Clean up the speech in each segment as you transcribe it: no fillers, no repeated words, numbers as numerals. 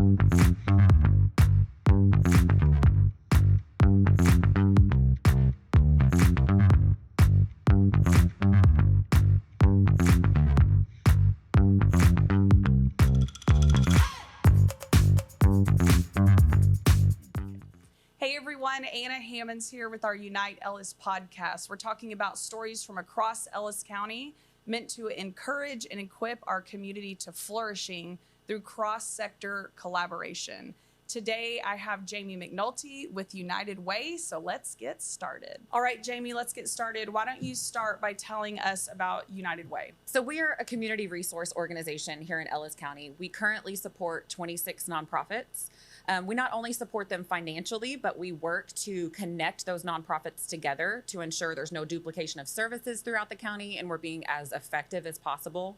Hey everyone, Anna Hammond's here with our Unite Ellis podcast. We're talking about stories from across Ellis County meant to encourage and equip our community to flourishing through cross-sector collaboration. Today, I have Jamie McNulty with United Way, so let's get started. All right, Jamie, let's get started. Why don't you start by telling us about United Way? So we are a community resource organization here in Ellis County. We currently support 26 nonprofits. We not only support them financially, but we work to connect those nonprofits together to ensure there's no duplication of services throughout the county and we're being as effective as possible.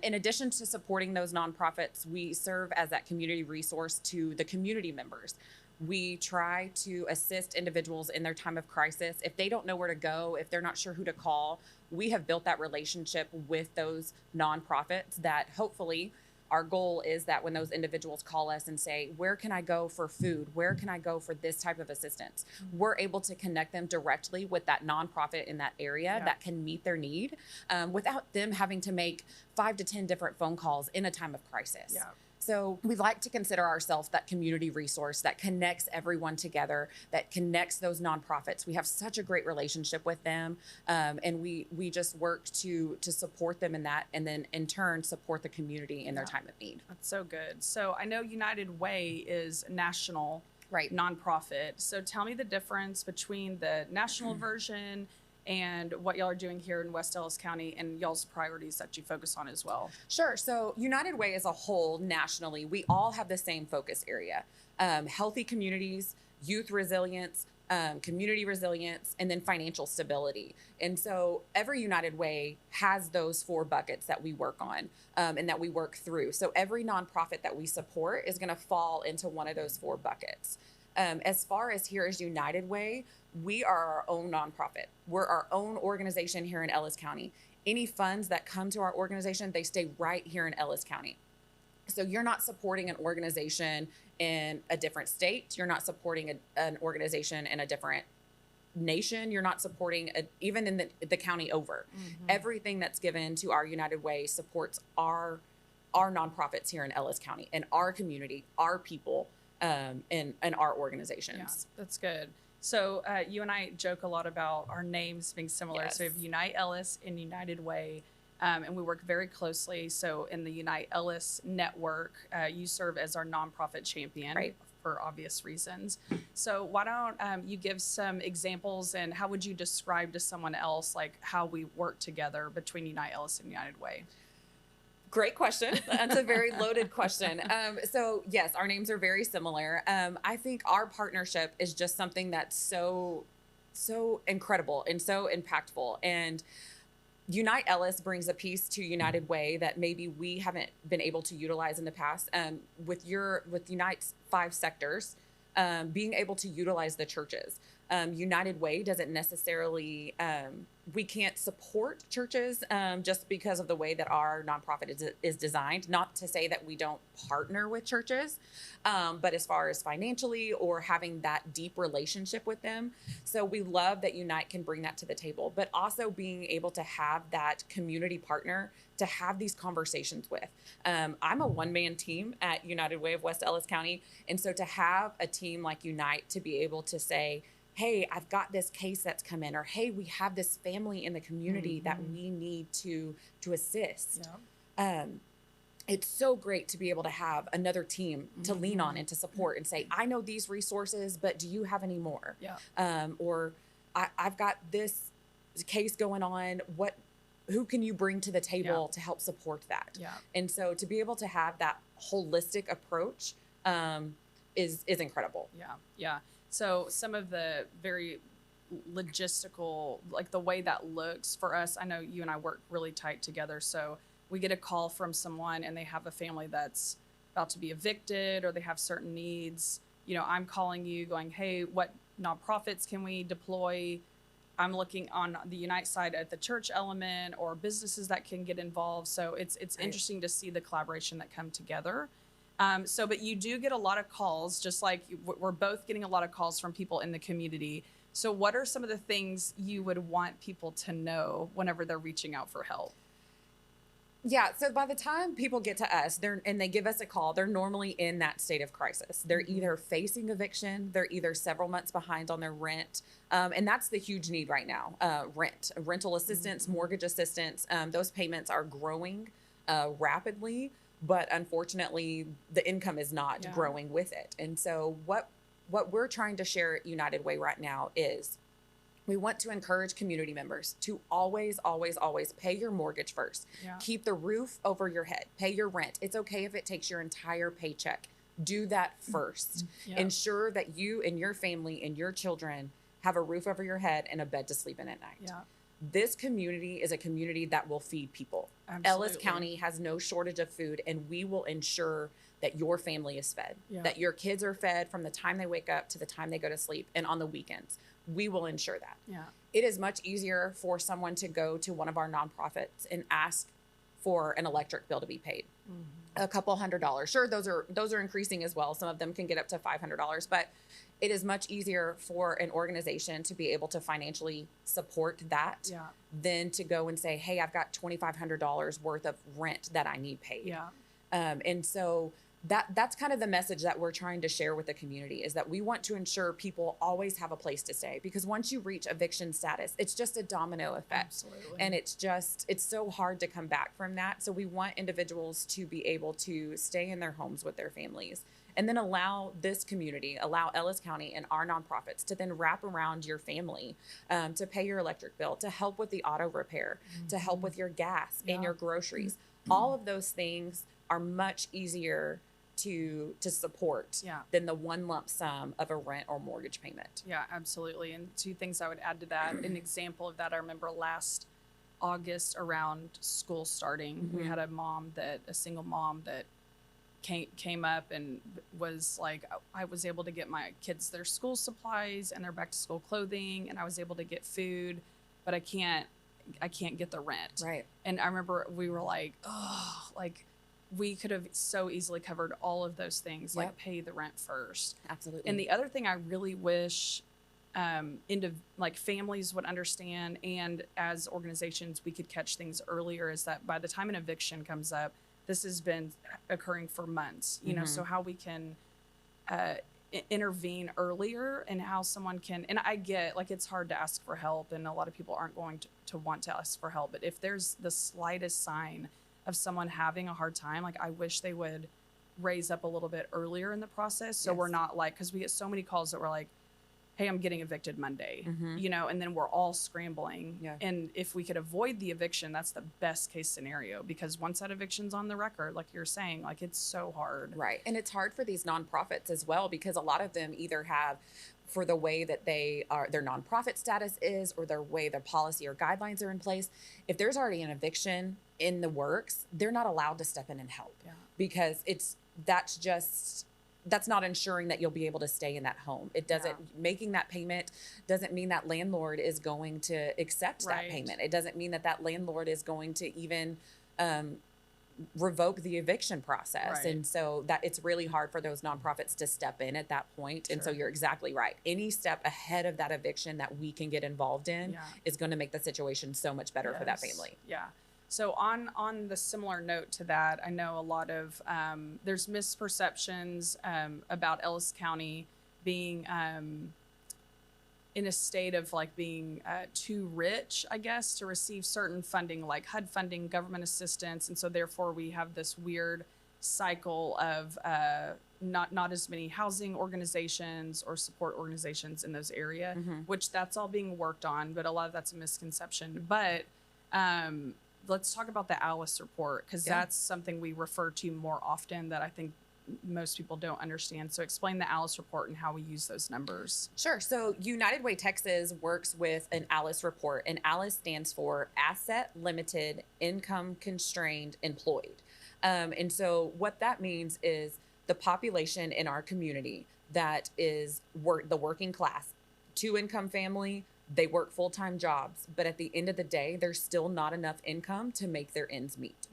In addition to supporting those nonprofits, we serve as that community resource to the community members. We try to assist individuals in their time of crisis. If they don't know where to go, if they're not sure who to call, we have built that relationship with those nonprofits that hopefully our goal is that when those individuals call us and say, where can I go for food? Where can I go for this type of assistance? We're able to connect them directly with that nonprofit in that area that can meet their need without them having to make 5 to 10 different phone calls in a time of crisis. Yeah. So we like to consider ourselves that community resource that connects everyone together, that connects those nonprofits. We have such a great relationship with them, and we just work to support them in that, and then in turn support the community in their time of need. That's so good. So I know United Way is national nonprofit. So tell me the difference between the national version and what y'all are doing here in West Ellis County and y'all's priorities that you focus on as well. Sure. So United Way as a whole, nationally, we all have the same focus area. Healthy communities, youth resilience, community resilience, and then financial stability. And so every United Way has those 4 buckets that we work on and that we work through. So every nonprofit that we support is going to fall into one of those 4 buckets. As far as here as United Way, we are our own nonprofit. We're our own organization here in Ellis County. Any funds that come to our organization, they stay right here in Ellis County. So you're not supporting an organization in a different state. You're not supporting an organization in a different nation. You're not supporting even in the county over. Everything that's given to our United Way supports our nonprofits here in Ellis County and our community, our people, and our organizations. Yeah, that's good. So you and I joke a lot about our names being similar. Yes. So we have Unite Ellis and United Way, and we work very closely. So in the Unite Ellis network, you serve as our nonprofit champion for obvious reasons. So why don't you give some examples, and how would you describe to someone else like how we work together between Unite Ellis and United Way? Great question. That's a very loaded question. So yes, our names are very similar. I think our partnership is just something that's so incredible and so impactful. And Unite Ellis brings a piece to United Way that maybe we haven't been able to utilize in the past. With Unite's 5 sectors, being able to utilize the churches. United Way doesn't necessarily, we can't support churches just because of the way that our nonprofit is designed. Not to say that we don't partner with churches, but as far as financially or having that deep relationship with them. So we love that Unite can bring that to the table, but also being able to have that community partner to have these conversations with. I'm a one-man team at United Way of West Ellis County. And so to have a team like Unite to be able to say, hey, I've got this case that's come in, or hey, we have this family in the community that we need to assist. Yeah. It's so great to be able to have another team to lean on and to support and say, I know these resources, but do you have any more? Yeah. Or I've got this case going on. Who can you bring to the table to help support that? Yeah. And so to be able to have that holistic approach is incredible. Yeah. Yeah. So some of the very logistical, like the way that looks for us, I know you and I work really tight together. So we get a call from someone and they have a family that's about to be evicted or they have certain needs. You know, I'm calling you going, hey, what nonprofits can we deploy? I'm looking on the Unite side at the church element or businesses that can get involved. So it's interesting to see the collaboration that come together. But you do get a lot of calls, just like we're both getting a lot of calls from people in the community. So what are some of the things you would want people to know whenever they're reaching out for help? Yeah. So by the time people get to us, and they give us a call, they're normally in that state of crisis. They're either facing eviction, they're either several months behind on their rent. And that's the huge need right now. Rental assistance, mortgage assistance, those payments are growing rapidly, but unfortunately the income is not growing with it. And so what we're trying to share at United Way right now is we want to encourage community members to always, always, always pay your mortgage first. Yeah. Keep the roof over your head. Pay your rent. It's okay if it takes your entire paycheck. Do that first. Yeah. Ensure that you and your family and your children have a roof over your head and a bed to sleep in at night. Yeah. This community is a community that will feed people. Absolutely. Ellis County has no shortage of food, and we will ensure that your family is fed, that your kids are fed from the time they wake up to the time they go to sleep, and on the weekends. We will ensure that. Yeah. It is much easier for someone to go to one of our nonprofits and ask for an electric bill to be paid. A couple $100s. Sure, those are increasing as well. Some of them can get up to $500, but it is much easier for an organization to be able to financially support that than to go and say, hey, I've got $2,500 worth of rent that I need paid. Yeah. And so that's kind of the message that we're trying to share with the community, is that we want to ensure people always have a place to stay, because once you reach eviction status, it's just a domino effect. Absolutely. And it's so hard to come back from that. So we want individuals to be able to stay in their homes with their families, and then allow this community, allow Ellis County and our nonprofits to then wrap around your family, to pay your electric bill, to help with the auto repair, to help with your gas and your groceries. All of those things are much easier to support than the one lump sum of a rent or mortgage payment. Yeah, absolutely. And two things I would add to that. An example of that, I remember last August around school starting, we had a single mom that came up and was like, I was able to get my kids their school supplies and their back to school clothing, and I was able to get food, but I can't get the rent. Right. And I remember we were like, oh, like we could have so easily covered all of those things, like pay the rent first. Absolutely. And the other thing I really wish families would understand, and as organizations we could catch things earlier, is that by the time an eviction comes up, this has been occurring for months, you know, so how we can intervene earlier, and how someone can, and I get like it's hard to ask for help, and a lot of people aren't going to want to ask for help, but if there's the slightest sign of someone having a hard time, like I wish they would raise up a little bit earlier in the process, so we're not like, because we get so many calls that we're like, hey, I'm getting evicted Monday, you know, and then we're all scrambling. Yeah. And if we could avoid the eviction, that's the best case scenario, because once that eviction's on the record, like you're saying, like it's so hard. Right. And it's hard for these nonprofits as well, because a lot of them either have, for the way that their nonprofit status is, or their way their policy or guidelines are in place, if there's already an eviction in the works, they're not allowed to step in and help, because that's not ensuring that you'll be able to stay in that home. It doesn't, making that payment doesn't mean that landlord is going to accept that payment. It doesn't mean that landlord is going to even revoke the eviction process. And so that it's really hard for those nonprofits to step in at that point. And so you're exactly right. Any step ahead of that eviction that we can get involved in is going to make the situation so much better for that family. Yeah. So on the similar note to that, I know a lot of, there's misperceptions about Ellis County being in a state of like being too rich, I guess, to receive certain funding, like HUD funding, government assistance. And so therefore we have this weird cycle of not as many housing organizations or support organizations in those areas, which that's all being worked on, but a lot of that's a misconception. But let's talk about the Ellis report, because that's something we refer to more often that I think most people don't understand. So explain the Ellis report and how we use those numbers. Sure. So United Way Texas works with an Ellis report, and Ellis stands for Asset Limited Income Constrained Employed. And so what that means is the population in our community that is the working class, 2-income family. They work full-time jobs, but at the end of the day, there's still not enough income to make their ends meet.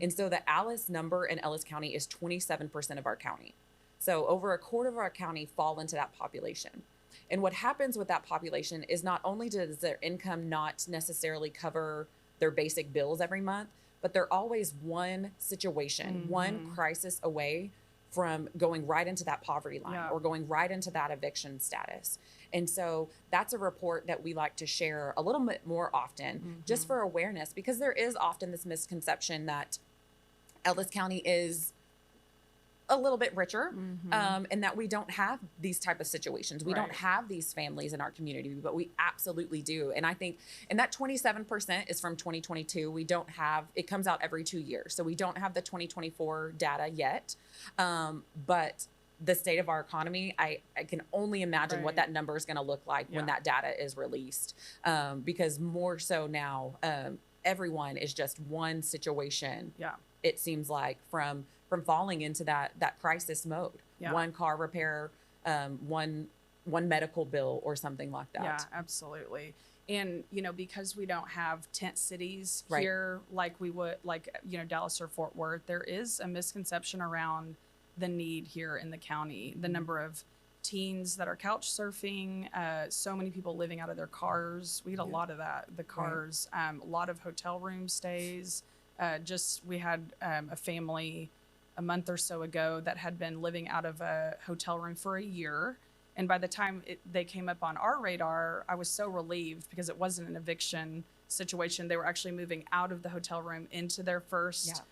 And so the Alice number in Ellis County is 27% of our county. So over a quarter of our county fall into that population. And what happens with that population is not only does their income not necessarily cover their basic bills every month, but they're always one situation, one crisis away from going right into that poverty line or going right into that eviction status. And so that's a report that we like to share a little bit more often, just for awareness, because there is often this misconception that Ellis County is a little bit richer, and that we don't have these type of situations. We don't have these families in our community, but we absolutely do. And I think, and that 27% is from 2022. We don't have, it comes out every 2 years. So we don't have the 2024 data yet. But the state of our economy, I can only imagine what that number is going to look like when that data is released. Because more so now, everyone is just one situation. It seems like from falling into that crisis mode, one car repair, one medical bill or something like that. Yeah, absolutely. And, you know, because we don't have tent cities here, like we would, like, you know, Dallas or Fort Worth, there is a misconception around the need here in the county, the number of teens that are couch surfing, so many people living out of their cars. We had a lot of that, the cars, a lot of hotel room stays. We had a family a month or so ago that had been living out of a hotel room for a year. And by the time they came up on our radar, I was so relieved because it wasn't an eviction situation. They were actually moving out of the hotel room into their first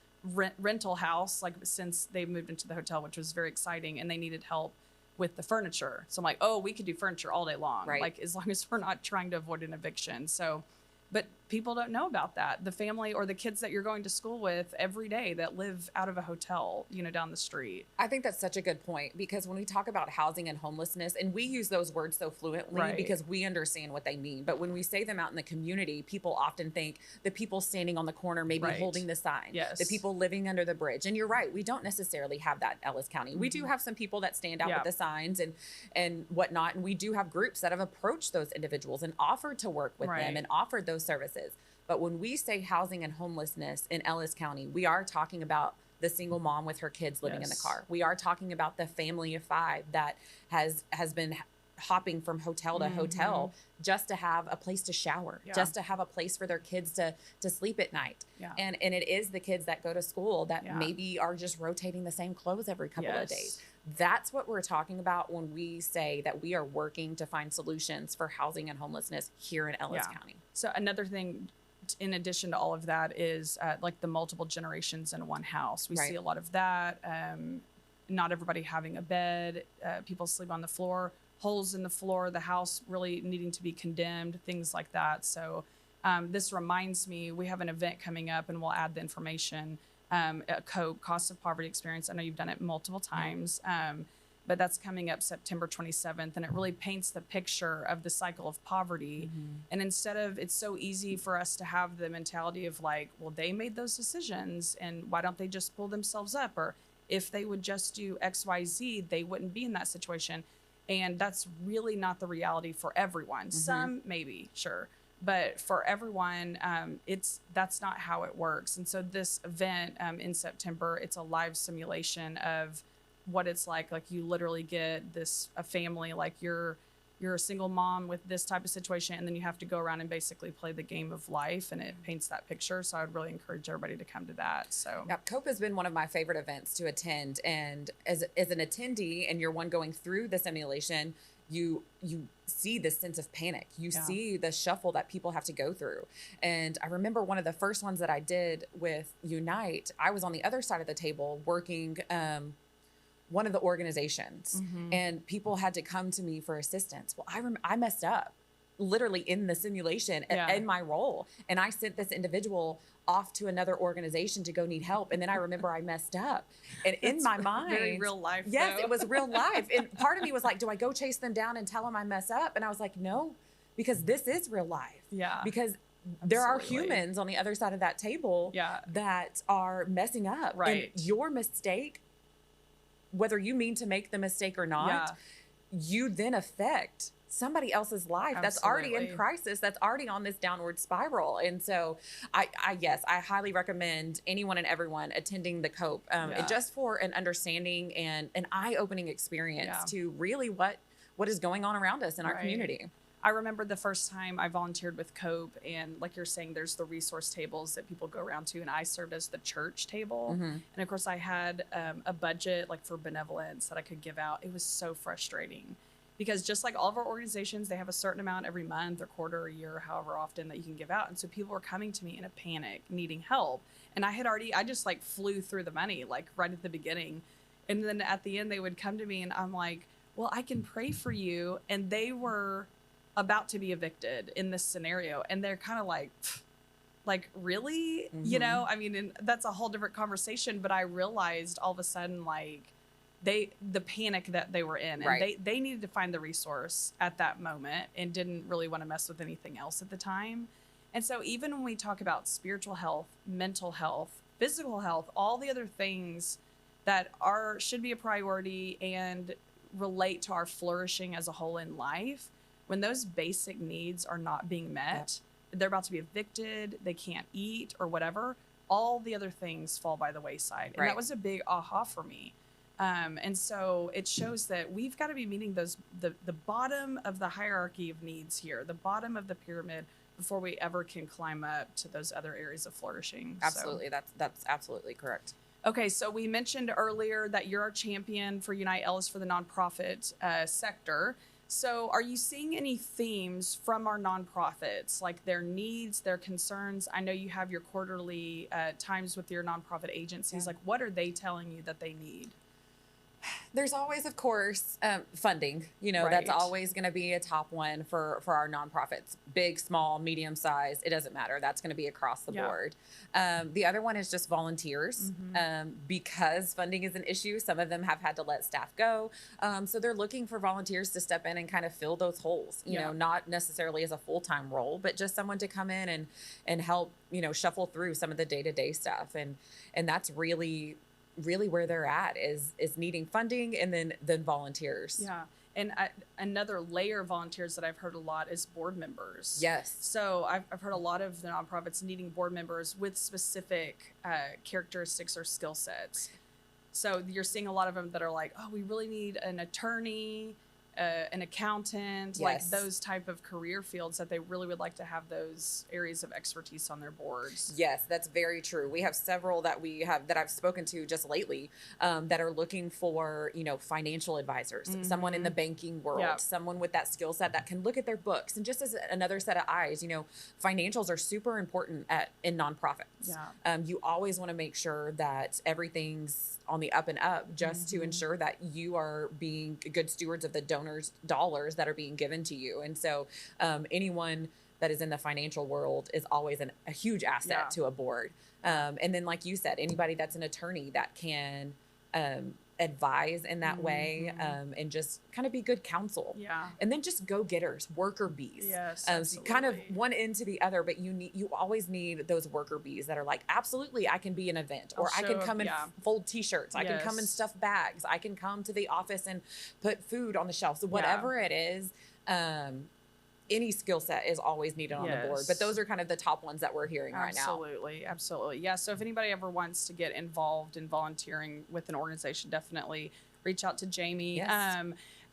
rental house, like since they moved into the hotel, which was very exciting. And they needed help with the furniture. So I'm like, oh, we could do furniture all day long. Like as long as we're not trying to avoid an eviction. So, but people don't know about that. The family or the kids that you're going to school with every day that live out of a hotel, you know, down the street. I think that's such a good point, because when we talk about housing and homelessness, and we use those words so fluently because we understand what they mean, but when we say them out in the community, people often think the people standing on the corner, maybe holding the sign, the people living under the bridge. And you're right, we don't necessarily have that in Ellis County. We do have some people that stand out with the signs and whatnot, and we do have groups that have approached those individuals and offered to work with them and offered those services. But when we say housing and homelessness in Ellis County, we are talking about the single mom with her kids living in the car. We are talking about the family of 5 that has been hopping from hotel to hotel just to have a place to shower, just to have a place for their kids to sleep at night. And it is the kids that go to school that maybe are just rotating the same clothes every couple of days. That's what we're talking about when we say that we are working to find solutions for housing and homelessness here in Ellis County. So another thing, in addition to all of that, is like the multiple generations in one house. We see a lot of that. Not everybody having a bed, people sleep on the floor, holes in the floor, the house really needing to be condemned, things like that. So this reminds me, we have an event coming up, and we'll add the information, cost of poverty experience. I know you've done it multiple times, but that's coming up September 27th. And it really paints the picture of the cycle of poverty. And instead of, it's so easy for us to have the mentality of like, well, they made those decisions and why don't they just pull themselves up? Or if they would just do X, Y, Z, they wouldn't be in that situation. And that's really not the reality for everyone. Some maybe, sure. But for everyone, that's not how it works. And so this event in September, it's a live simulation of what it's like you literally get a family, like you're a single mom with this type of situation, and then you have to go around and basically play the game of life, and it paints that picture. So I'd really encourage everybody to come to that. So COPE has been one of my favorite events to attend, and as an attendee and you're one going through the simulation, you see this sense of panic. You see the shuffle that people have to go through. And I remember one of the first ones that I did with Unite, I was on the other side of the table working one of the organizations, and people had to come to me for assistance. Well, I messed up literally in the simulation in my role. And I sent this individual off to another organization to go need help. And then I remember I messed up. And in my mind, very real life. Yes, it was real life. And part of me was like, do I go chase them down and tell them I mess up? And I was like, no, because this is real life. Because there are humans on the other side of that table that are messing up. And your mistake, whether you mean to make the mistake or not, you then affect somebody else's life that's already in Absolutely. crisis, that's already on this downward spiral. And so yes, I highly recommend anyone and everyone attending the COPE, Yeah. just for an understanding and an eye-opening experience Yeah. to really what is going on around us in our Right. community. I remember the first time I volunteered with COPE, and like you're saying, there's the resource tables that people go around to, and I served as the church table. Mhm. And of course, I had a budget like for benevolence that I could give out. It was so frustrating because just like all of our organizations, they have a certain amount every month or quarter or year, however often that you can give out. And so people were coming to me in a panic, needing help. And I just like flew through the money like right at the beginning. And then at the end, they would come to me and I'm like, well, I can pray for you. And they were about to be evicted in this scenario, and they're kind of like really, you know, I mean, and that's a whole different conversation, but I realized all of a sudden like the panic that they were in, and Right. they needed to find the resource at that moment and didn't really want to mess with anything else at the time. And so even when we talk about spiritual health, mental health, physical health, all the other things that should be a priority and relate to our flourishing as a whole in life, when those basic needs are not being met, they're about to be evicted, they can't eat or whatever, all the other things fall by the wayside. And Right. that was a big aha for me. And so it shows that we've got to be meeting the bottom of the hierarchy of needs here, the bottom of the pyramid, before we ever can climb up to those other areas of flourishing. Absolutely. That's absolutely correct. Okay, so we mentioned earlier that you're our champion for Unite Ellis for the nonprofit sector. So are you seeing any themes from our nonprofits, like their needs, their concerns? I know you have your quarterly times with your nonprofit agencies. Yeah. Like, what are they telling you that they need? There's always, of course, funding. You know, Right. that's always going to be a top one for our nonprofits, big, small, medium size. It doesn't matter. That's going to be across the Yeah. board. The other one is just volunteers. Because funding is an issue, some of them have had to let staff go. So they're looking for volunteers to step in and kind of fill those holes, you know, not necessarily as a full-time role, but just someone to come in and help, you know, shuffle through some of the day-to-day stuff. And that's really where they're at is needing funding and then volunteers. Yeah. And another layer of volunteers that I've heard a lot is board members. Yes. So I've heard a lot of the nonprofits needing board members with specific characteristics or skill sets. So you're seeing a lot of them that are like, oh, we really need an attorney, an accountant, like Yes. those type of career fields that they really would like to have those areas of expertise on their boards. Yes, that's very true. We have several that I've spoken to just lately that are looking for, you know, financial advisors, someone in the banking world, Yeah. someone with that skill set that can look at their books. And just as another set of eyes, you know, financials are super important in nonprofits. Yeah. You always want to make sure that everything's on the up and up just to ensure that you are being good stewards of the donors' dollars that are being given to you. And so anyone that is in the financial world is always a huge asset to a board. And then, like you said, anybody that's an attorney that can advise in that way and just kind of be good counsel. Yeah. And then just go-getters, worker bees. Yes, So kind of absolutely. one end to the other, but you always need those worker bees that are like, absolutely, I can be an event, or I show can up, come and yeah. fold T-shirts. I can come and Yes. stuff bags. I can come to the office and put food on the shelves. Whatever it is, any skill set is always needed on the board. But Yes. those are kind of the top ones that we're hearing right now. Absolutely. Yeah. So if anybody ever wants to get involved in volunteering with an organization, definitely reach out to Jamie. Yes.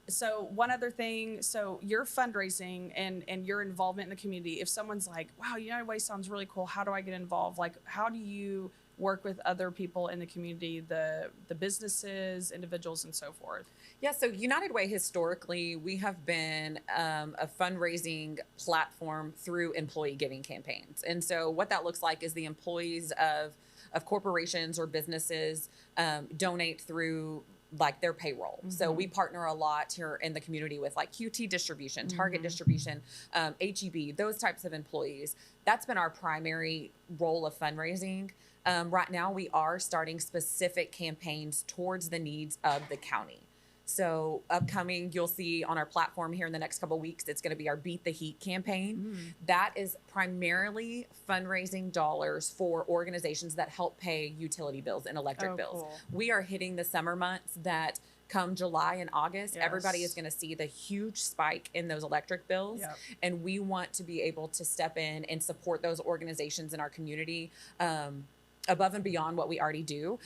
So one other thing, so your fundraising and your involvement in the community, if someone's like, wow, United Way sounds really cool, how do I get involved? Like, how do you work with other people in the community, the businesses, individuals, and so forth? Yeah, so United Way, historically, we have been a fundraising platform through employee giving campaigns. And so what that looks like is the employees of corporations or businesses donate through like their payroll. So we partner a lot here in the community with like QT distribution, Target distribution, HEB, those types of employees. That's been our primary role of fundraising. Right now, we are starting specific campaigns towards the needs of the county. So upcoming, you'll see on our platform here in the next couple of weeks, it's going to be our Beat the Heat campaign. That is primarily fundraising dollars for organizations that help pay utility bills and electric bills. Cool. We are hitting the summer months that come July and August, Yes. everybody is going to see the huge spike in those electric bills. Yep. And we want to be able to step in and support those organizations in our community, above and beyond what we already do,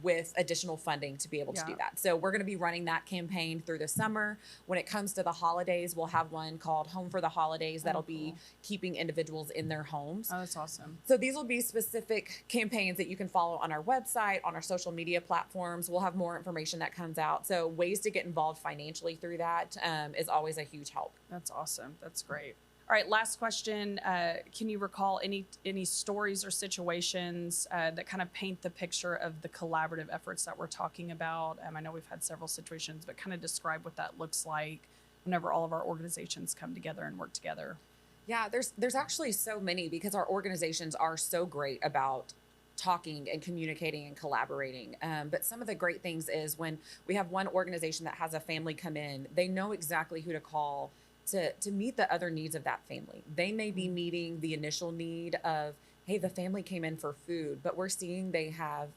with additional funding to be able to do that. So we're going to be running that campaign through the summer. When it comes to the holidays, we'll have one called Home for the Holidays that'll be keeping individuals in their homes. Oh, that's awesome. So these will be specific campaigns that you can follow on our website, on our social media platforms. We'll have more information that comes out. So ways to get involved financially through that is always a huge help. That's awesome. That's great. All right, last question. Can you recall any stories or situations that kind of paint the picture of the collaborative efforts that we're talking about? I know we've had several situations, but kind of describe what that looks like whenever all of our organizations come together and work together. Yeah, there's actually so many, because our organizations are so great about talking and communicating and collaborating. But some of the great things is when we have one organization that has a family come in, they know exactly who to call to meet the other needs of that family. They may be meeting the initial need of, hey, the family came in for food, but we're seeing they have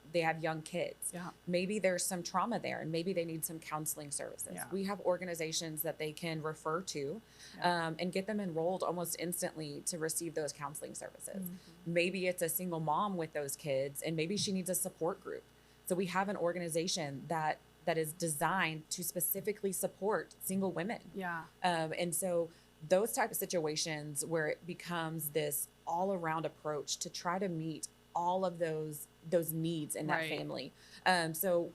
young kids. Yeah. Maybe there's some trauma there, and maybe they need some counseling services. Yeah. We have organizations that they can refer to and get them enrolled almost instantly to receive those counseling services. Maybe it's a single mom with those kids, and maybe she needs a support group. So we have an organization that is designed to specifically support single women. Yeah. And so those type of situations where it becomes this all around approach to try to meet all of those needs in that family. So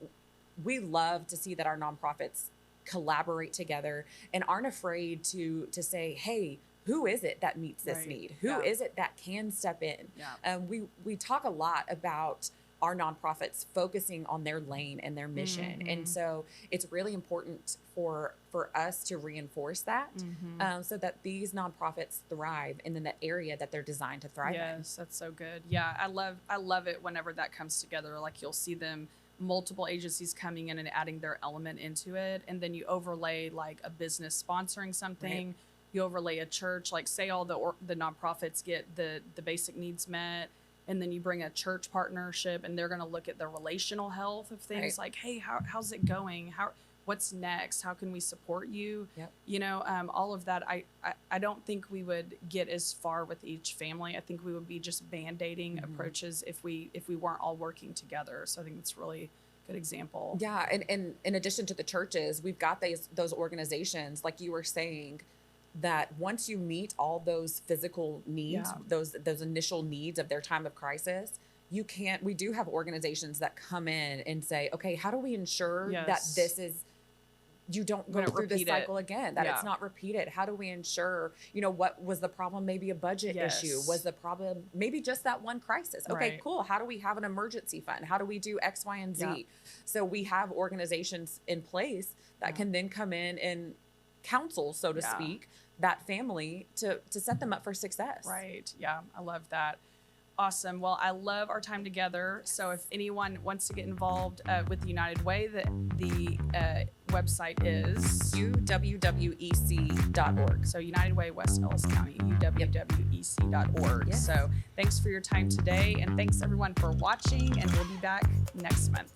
we love to see that our nonprofits collaborate together and aren't afraid to say, hey, who is it that meets this need? Who is it that can step in? Yeah. We talk a lot about our nonprofits focusing on their lane and their mission. And so it's really important for us to reinforce that so that these nonprofits thrive in the area that they're designed to thrive in. Yes, that's so good. Yeah, I love it whenever that comes together. Like you'll see them, multiple agencies coming in and adding their element into it. And then you overlay like a business sponsoring something. You overlay a church, like say all the nonprofits get the basic needs met. And then you bring a church partnership, and they're going to look at the relational health of things like, hey, how's it going? What's next? How can we support you? Yep. You know, all of that. I don't think we would get as far with each family. I think we would be just band-aiding approaches if we weren't all working together. So I think that's really a good example. Yeah, and in addition to the churches, we've got those organizations, like you were saying, that once you meet all those physical needs, those initial needs of their time of crisis, we do have organizations that come in and say, okay, how do we ensure that you don't go through this cycle again, that it's not repeated? How do we ensure, what was the problem? Maybe a budget issue. Was the problem maybe just that one crisis? Okay, cool. How do we have an emergency fund? How do we do X, Y, and Z? Yeah. So we have organizations in place that can then come in and counsel, so to speak, that family to set them up for success. Right. Yeah. I love that. Awesome. Well, I love our time together. So if anyone wants to get involved with the United Way, the website is uwwec.org. So United Way, West Ellis County, uwwec.org. Yes. So thanks for your time today. And thanks everyone for watching. And we'll be back next month.